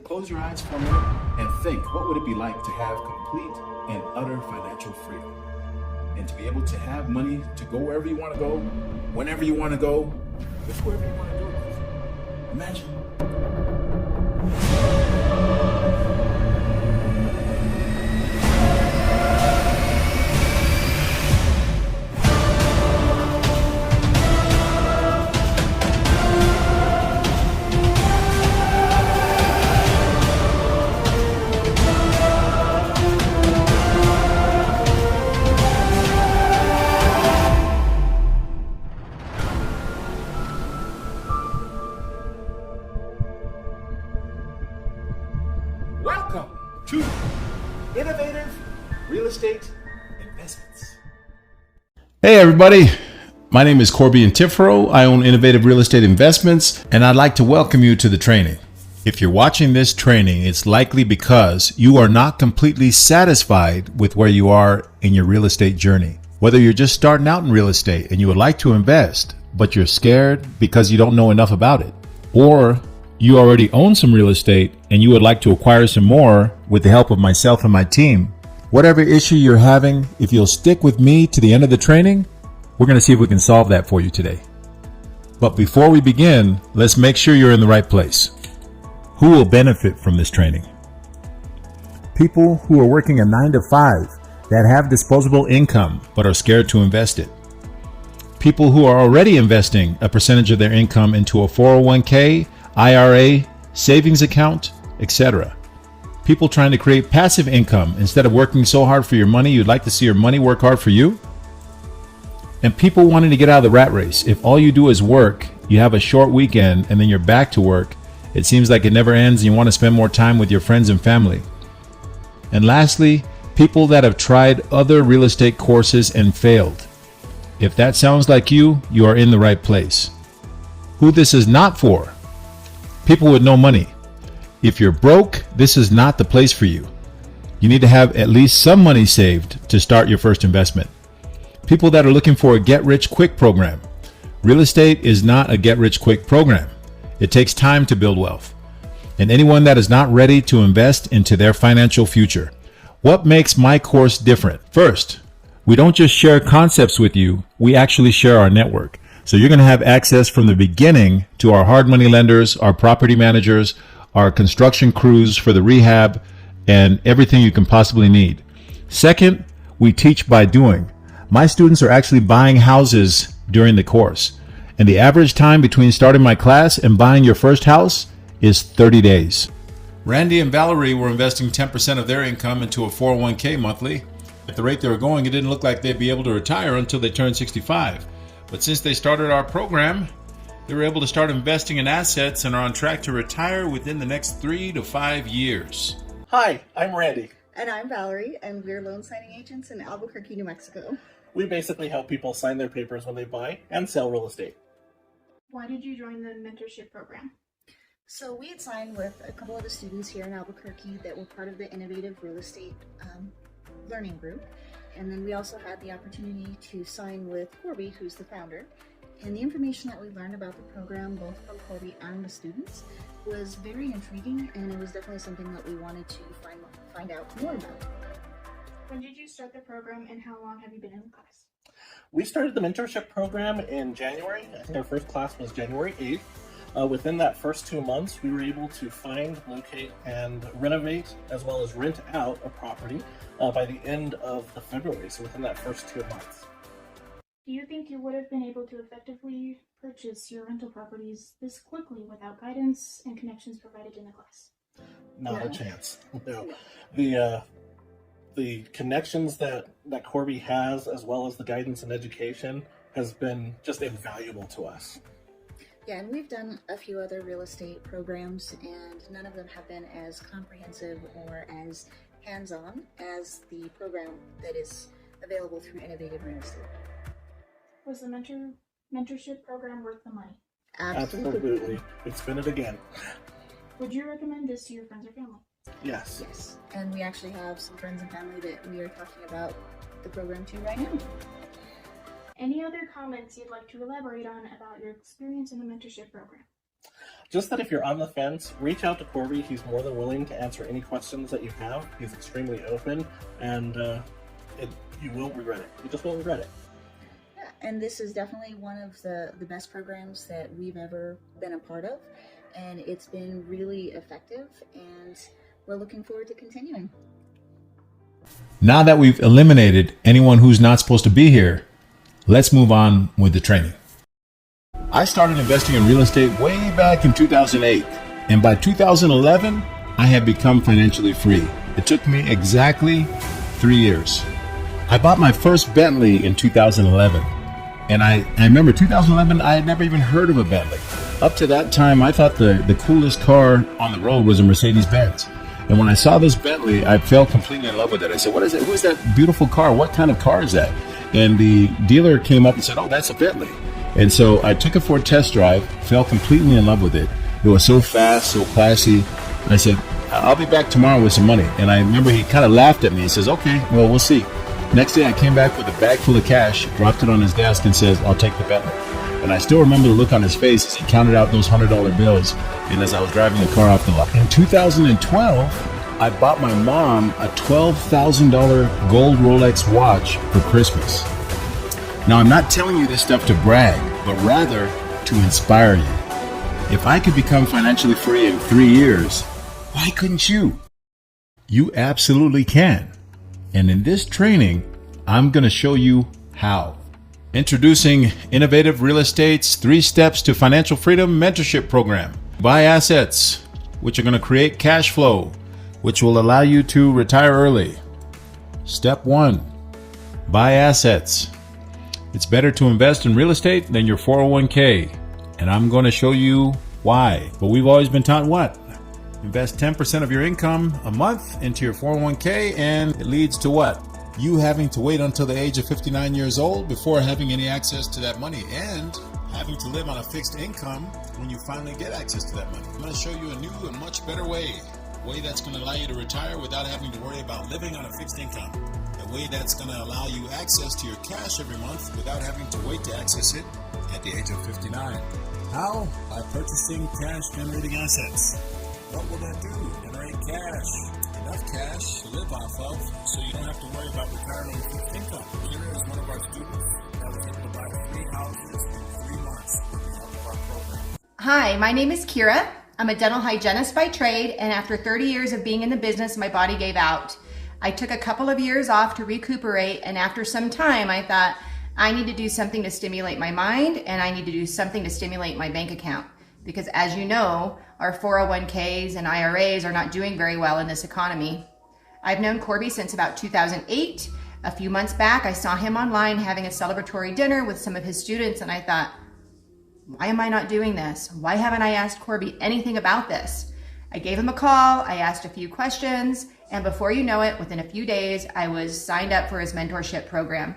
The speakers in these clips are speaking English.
Close your eyes for a minute and think, what would it be like to have complete and utter financial freedom? And to be able to have money to go wherever you want to go, whenever you want to go, with whoever you want to do it with. Imagine. Welcome to Innovative Real Estate Investments. Hey everybody, my name is Korbie and Nitiforo. I own Innovative Real Estate Investments, and I'd like to welcome you to the training. If you're watching this training, it's likely because you are not completely satisfied with where you are in your real estate journey. Whether you're just starting out in real estate and you would like to invest, but you're scared because you don't know enough about it, or you already own some real estate and you would like to acquire some more with the help of myself and my team. Whatever issue you're having, if you'll stick with me to the end of the training, we're going to see if we can solve that for you today. But before we begin, let's make sure you're in the right place. Who will benefit from this training? People who are working a 9-to-5 that have disposable income but are scared to invest it. People who are already investing a percentage of their income into a 401k, IRA, savings account, etc. People trying to create passive income instead of working so hard for your money, you'd like to see your money work hard for you. And people wanting to get out of the rat race. If all you do is work, you have a short weekend and then you're back to work, it seems like it never ends and you want to spend more time with your friends and family. And lastly, people that have tried other real estate courses and failed. If that sounds like you, you are in the right place. Who this is not for? People with no money. If you're broke, this is not the place for you. You need to have at least some money saved to start your first investment. People that are looking for a get-rich-quick program. Real estate is not a get-rich-quick program. It takes time to build wealth. And anyone that is not ready to invest into their financial future. What makes my course different? First, we don't just share concepts with you, we actually share our network. So you're going to have access from the beginning to our hard money lenders, our property managers, our construction crews for the rehab, and everything you can possibly need. Second, we teach by doing. My students are actually buying houses during the course. And the average time between starting my class and buying your first house is 30 days. Randy and Valerie were investing 10% of their income into a 401k monthly. At the rate they were going, it didn't look like they'd be able to retire until they turned 65. But since they started our program, they were able to start investing in assets and are on track to retire within the next 3 to 5 years. Hi, I'm Randy. And I'm Valerie, and we're loan signing agents in Albuquerque, New Mexico. We basically help people sign their papers when they buy and sell real estate. Why did you join the mentorship program? So we had signed with a couple of the students here in Albuquerque that were part of the Innovative Real Estate Learning Group. And then we also had the opportunity to sign with Korbie, who's the founder. And the information that we learned about the program, both from Korbie and the students, was very intriguing, and it was definitely something that we wanted to find out more about. When did you start the program, and how long have you been in the class? We started the mentorship program in January. I think our first class was January 8th. Within that first 2 months, we were able to find, locate, and renovate, as well as rent out a property by the end of the February, so within that first 2 months. Do you think you would have been able to effectively purchase your rental properties this quickly without guidance and connections provided in the class? Not a chance. No. The connections that Korbie has, as well as the guidance and education, has been just invaluable to us. Yeah, and we've done a few other real estate programs, and none of them have been as comprehensive or as hands-on as the program that is available through Innovative Real Estate. Was the mentorship program worth the money? Absolutely. We'd spend it again. Would you recommend this to your friends or family? Yes. Yes, and we actually have some friends and family that we are talking about the program to right now. Any other comments you'd like to elaborate on about your experience in the mentorship program? Just that if you're on the fence, reach out to Korbie. He's more than willing to answer any questions that you have. He's extremely open, and you won't regret it. You just won't regret it. Yeah, and this is definitely one of the best programs that we've ever been a part of, and it's been really effective, and we're looking forward to continuing. Now that we've eliminated anyone who's not supposed to be here, let's move on with the training. I started investing in real estate way back in 2008, and by 2011, I had become financially free. It took me exactly 3 years. I bought my first Bentley in 2011, and I remember 2011, I had never even heard of a Bentley. Up to that time, I thought the coolest car on the road was a Mercedes-Benz. And when I saw this Bentley, I fell completely in love with it. I said, what is it? Who is that beautiful car? What kind of car is that? And the dealer came up and said, oh, that's a Bentley. And so I took it for a test drive, fell completely in love with it. It was so fast, so classy. I said, I'll be back tomorrow with some money. And I remember he kind of laughed at me. He says, okay, well, we'll see. Next day I came back with a bag full of cash, dropped it on his desk and says, I'll take the Bentley. And I still remember the look on his face as he counted out those $100 bills and as I was driving the car off the lot. In 2012, I bought my mom a $12,000 gold Rolex watch for Christmas. Now, I'm not telling you this stuff to brag, but rather to inspire you. If I could become financially free in 3 years, why couldn't you? You absolutely can. And in this training, I'm going to show you how. Introducing Innovative Real Estate's 3 Steps to Financial Freedom Mentorship Program. Buy assets, which are going to create cash flow, which will allow you to retire early. Step 1, buy assets. It's better to invest in real estate than your 401k. And I'm going to show you why. But we've always been taught what? Invest 10% of your income a month into your 401k, and it leads to what? You having to wait until the age of 59 years old before having any access to that money, and having to live on a fixed income when you finally get access to that money. I'm going to show you a new and much better way. A way that's going to allow you to retire without having to worry about living on a fixed income. A way that's going to allow you access to your cash every month without having to wait to access it at the age of 59. How? By purchasing cash-generating assets. What will that do? Generate cash. Enough cash to live off of so you don't have to worry about retiring on fixed income. Here is one of our students that was able to buy 3 houses in 3 months with the help of our program. Hi, my name is Kira. I'm a dental hygienist by trade, and after 30 years of being in the business, my body gave out. I took a couple of years off to recuperate, and after some time, I thought I need to do something to stimulate my mind, and I need to do something to stimulate my bank account. Because as you know, our 401ks and IRAs are not doing very well in this economy. I've known Korbie since about 2008. A few months back, I saw him online having a celebratory dinner with some of his students, and I thought, why am I not doing this? Why haven't I asked Korbie anything about this? I gave him a call, I asked a few questions, and before you know it, within a few days, I was signed up for his mentorship program.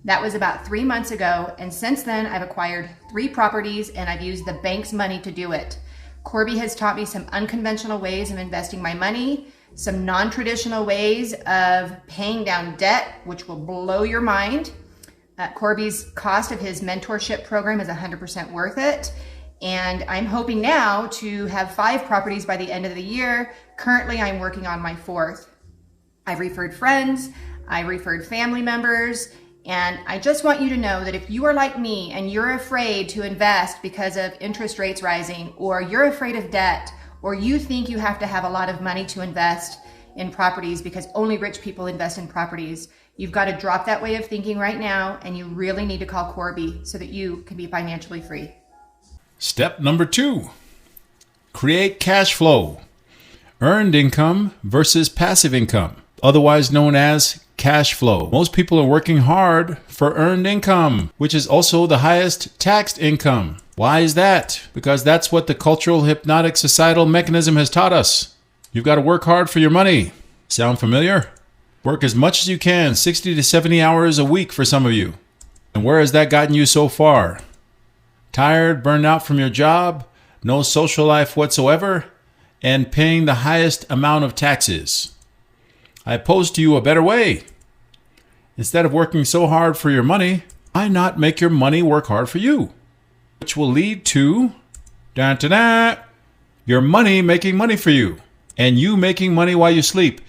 That was about 3 months ago, and since then, I've acquired 3 properties, and I've used the bank's money to do it. Korbie has taught me some unconventional ways of investing my money, some non-traditional ways of paying down debt, which will blow your mind. Korbie's cost of his mentorship program is 100% worth it. And I'm hoping now to have 5 properties by the end of the year. Currently, I'm working on my 4th. I've referred friends, I referred family members, and I just want you to know that if you are like me and you're afraid to invest because of interest rates rising, or you're afraid of debt, or you think you have to have a lot of money to invest in properties because only rich people invest in properties, you've got to drop that way of thinking right now, and you really need to call Korbie so that you can be financially free. Step number 2, create cash flow. Earned income versus passive income, otherwise known as cash flow. Most people are working hard for earned income, which is also the highest taxed income. Why is that? Because that's what the cultural hypnotic societal mechanism has taught us. You've got to work hard for your money. Sound familiar? Work as much as you can, 60 to 70 hours a week for some of you. And where has that gotten you so far? Tired, burned out from your job, no social life whatsoever, and paying the highest amount of taxes. I pose to you a better way. Instead of working so hard for your money, why not make your money work hard for you? Which will lead to Your money making money for you, and you making money while you sleep.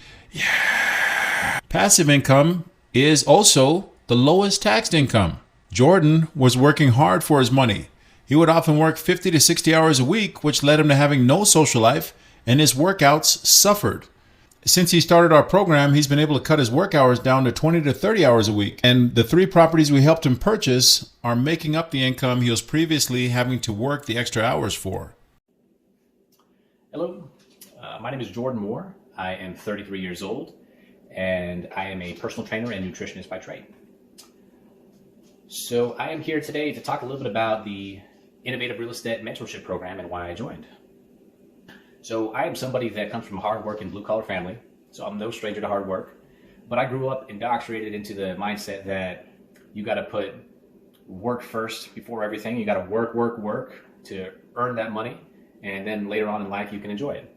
Passive income is also the lowest taxed income. Jordan was working hard for his money. He would often work 50 to 60 hours a week, which led him to having no social life, and his workouts suffered. Since he started our program, he's been able to cut his work hours down to 20 to 30 hours a week. And the 3 properties we helped him purchase are making up the income he was previously having to work the extra hours for. Hello, my name is Jordan Moore. I am 33 years old, and I am a personal trainer and nutritionist by trade. So I am here today to talk a little bit about the Innovative Real Estate Mentorship Program and why I joined. So I am somebody that comes from a hard-working blue-collar family, so I'm no stranger to hard work. But I grew up indoctrinated into the mindset that you got to put work first before everything. You got to work to earn that money, and then later on in life you can enjoy it.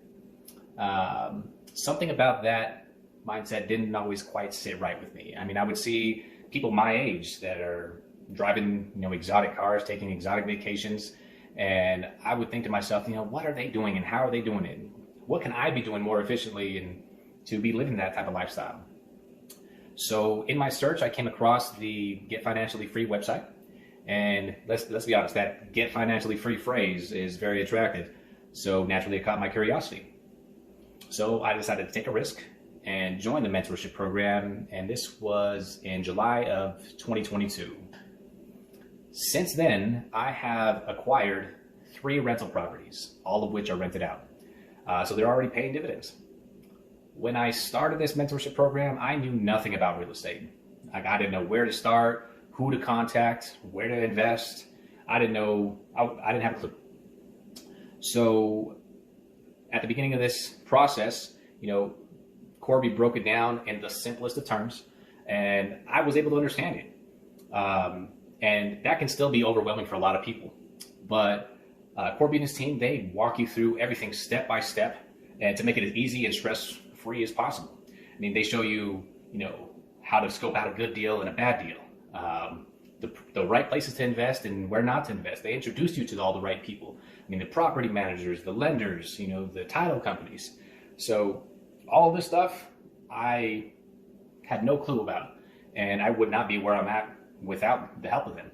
Something about that mindset didn't always quite sit right with me. I mean, I would see people my age that are driving, exotic cars, taking exotic vacations, and I would think to myself, what are they doing and how are they doing it? What can I be doing more efficiently and to be living that type of lifestyle? So in my search, I came across the Get Financially Free website, and let's be honest, that Get Financially Free phrase is very attractive. So naturally, it caught my curiosity. So I decided to take a risk and join the mentorship program, and this was in July of 2022. Since then, I have acquired 3 rental properties, all of which are rented out. So they're already paying dividends. When I started this mentorship program, I knew nothing about real estate. I didn't know where to start, who to contact, where to invest. I didn't have a clue. So at the beginning of this process, Korbie broke it down in the simplest of terms, and I was able to understand it. And that can still be overwhelming for a lot of people. But Korbie and his team, they walk you through everything step by step, and to make it as easy and stress-free as possible. I mean, they show you, how to scope out a good deal and a bad deal, the right places to invest and where not to invest. They introduce you to all the right people. I mean, the property managers, the lenders, the title companies. So all of this stuff, I had no clue about, and I would not be where I'm at without the help of them.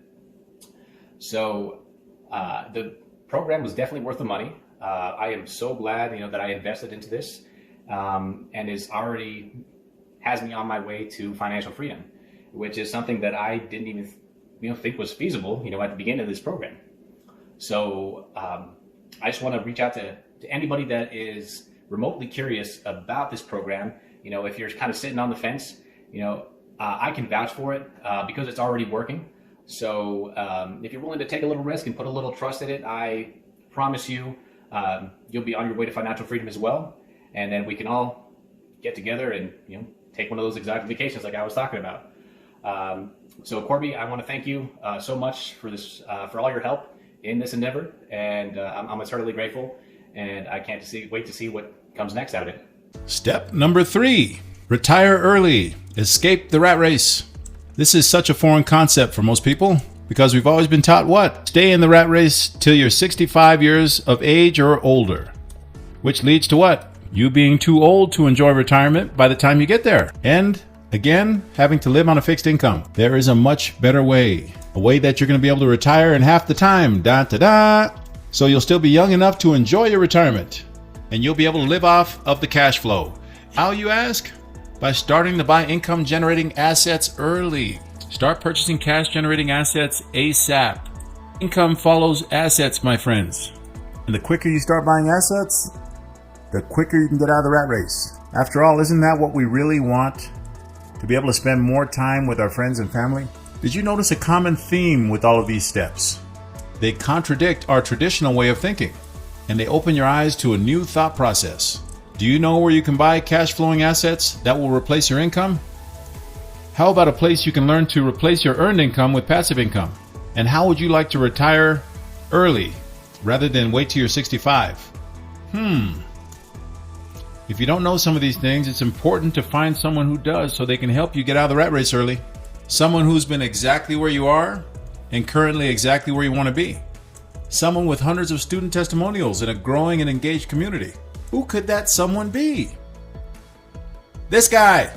So the program was definitely worth the money. I am so glad, that I invested into this, and has me on my way to financial freedom, which is something that I didn't even think was feasible, at the beginning of this program. So I just want to reach out to anybody that is remotely curious about this program. If you're kind of sitting on the fence, I can vouch for it because it's already working. So if you're willing to take a little risk and put a little trust in it, I promise you, you'll be on your way to financial freedom as well. And then we can all get together and take one of those exotic vacations like I was talking about. So Korbie, I want to thank you so much for this, for all your help in this endeavor, and I'm eternally grateful. And I can't wait to see what comes next out of it. Step number 3, retire early. Escape the rat race. This is such a foreign concept for most people because we've always been taught what? Stay in the rat race till you're 65 years of age or older. Which leads to what? You being too old to enjoy retirement by the time you get there. And again, having to live on a fixed income. There is a much better way. A way that you're going to be able to retire in half the time. So you'll still be young enough to enjoy your retirement. And you'll be able to live off of the cash flow. How, you ask? By starting to buy income generating assets early. Start purchasing cash generating assets ASAP. Income follows assets, my friends. And the quicker you start buying assets, the quicker you can get out of the rat race. After all, isn't that what we really want? To be able to spend more time with our friends and family? Did you notice a common theme with all of these steps? They contradict our traditional way of thinking, and they open your eyes to a new thought process. Do you know where you can buy cash flowing assets that will replace your income? How about a place you can learn to replace your earned income with passive income? And how would you like to retire early rather than wait till you're 65? If you don't know some of these things, it's important to find someone who does so they can help you get out of the rat race early. Someone who's been exactly where you are and currently exactly where you want to be. Someone with hundreds of student testimonials and a growing and engaged community. Who could that someone be? This guy.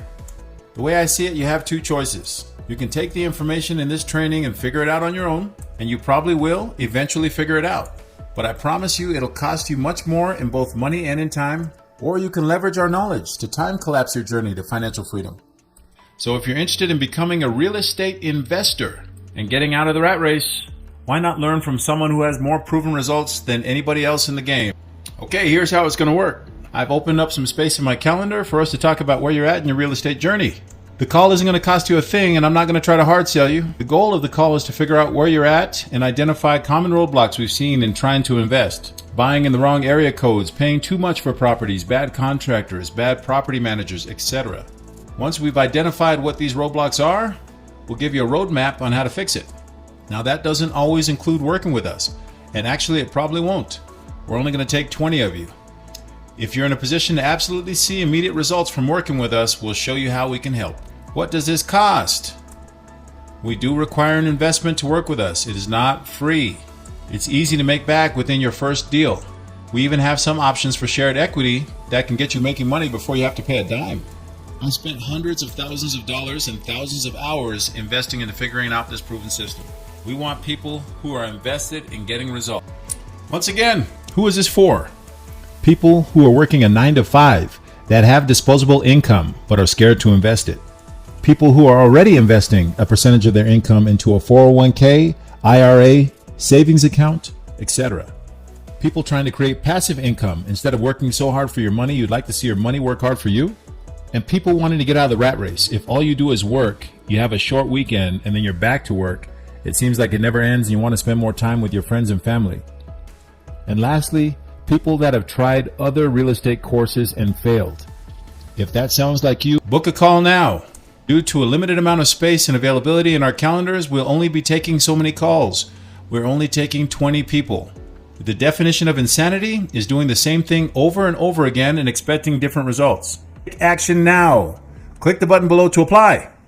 The way I see it, you have two choices. You can take the information in this training and figure it out on your own, and you probably will eventually figure it out. But I promise you it'll cost you much more in both money and in time, or you can leverage our knowledge to time collapse your journey to financial freedom. So if you're interested in becoming a real estate investor and getting out of the rat race, why not learn from someone who has more proven results than anybody else in the game? Okay, here's how it's going to work. I've opened up some space in my calendar for us to talk about where you're at in your real estate journey. The call isn't going to cost you a thing, and I'm not going to try to hard sell you. The goal of the call is to figure out where you're at and identify common roadblocks we've seen in trying to invest. Buying in the wrong area codes, paying too much for properties, bad contractors, bad property managers, etc. Once we've identified what these roadblocks are, we'll give you a roadmap on how to fix it. Now that doesn't always include working with us, and actually it probably won't. We're only going to take 20 of you. If you're in a position to absolutely see immediate results from working with us, we'll show you how we can help. What does this cost? We do require an investment to work with us. It is not free. It's easy to make back within your first deal. We even have some options for shared equity that can get you making money before you have to pay a dime. I spent hundreds of thousands of dollars and thousands of hours investing into figuring out this proven system. We want people who are invested in getting results. Once again, who is this for? People who are working a 9-to-5 that have disposable income but are scared to invest it. People who are already investing a percentage of their income into a 401k, IRA, savings account, etc. People trying to create passive income instead of working so hard for your money, you'd like to see your money work hard for you. And people wanting to get out of the rat race. If all you do is work, you have a short weekend, and then you're back to work, it seems like it never ends and you want to spend more time with your friends and family. And lastly, people that have tried other real estate courses and failed. If that sounds like you, book a call now. Due to a limited amount of space and availability in our calendars, we'll only be taking so many calls. We're only taking 20 people. The definition of insanity is doing the same thing over and over again and expecting different results. Take action now. Click the button below to apply.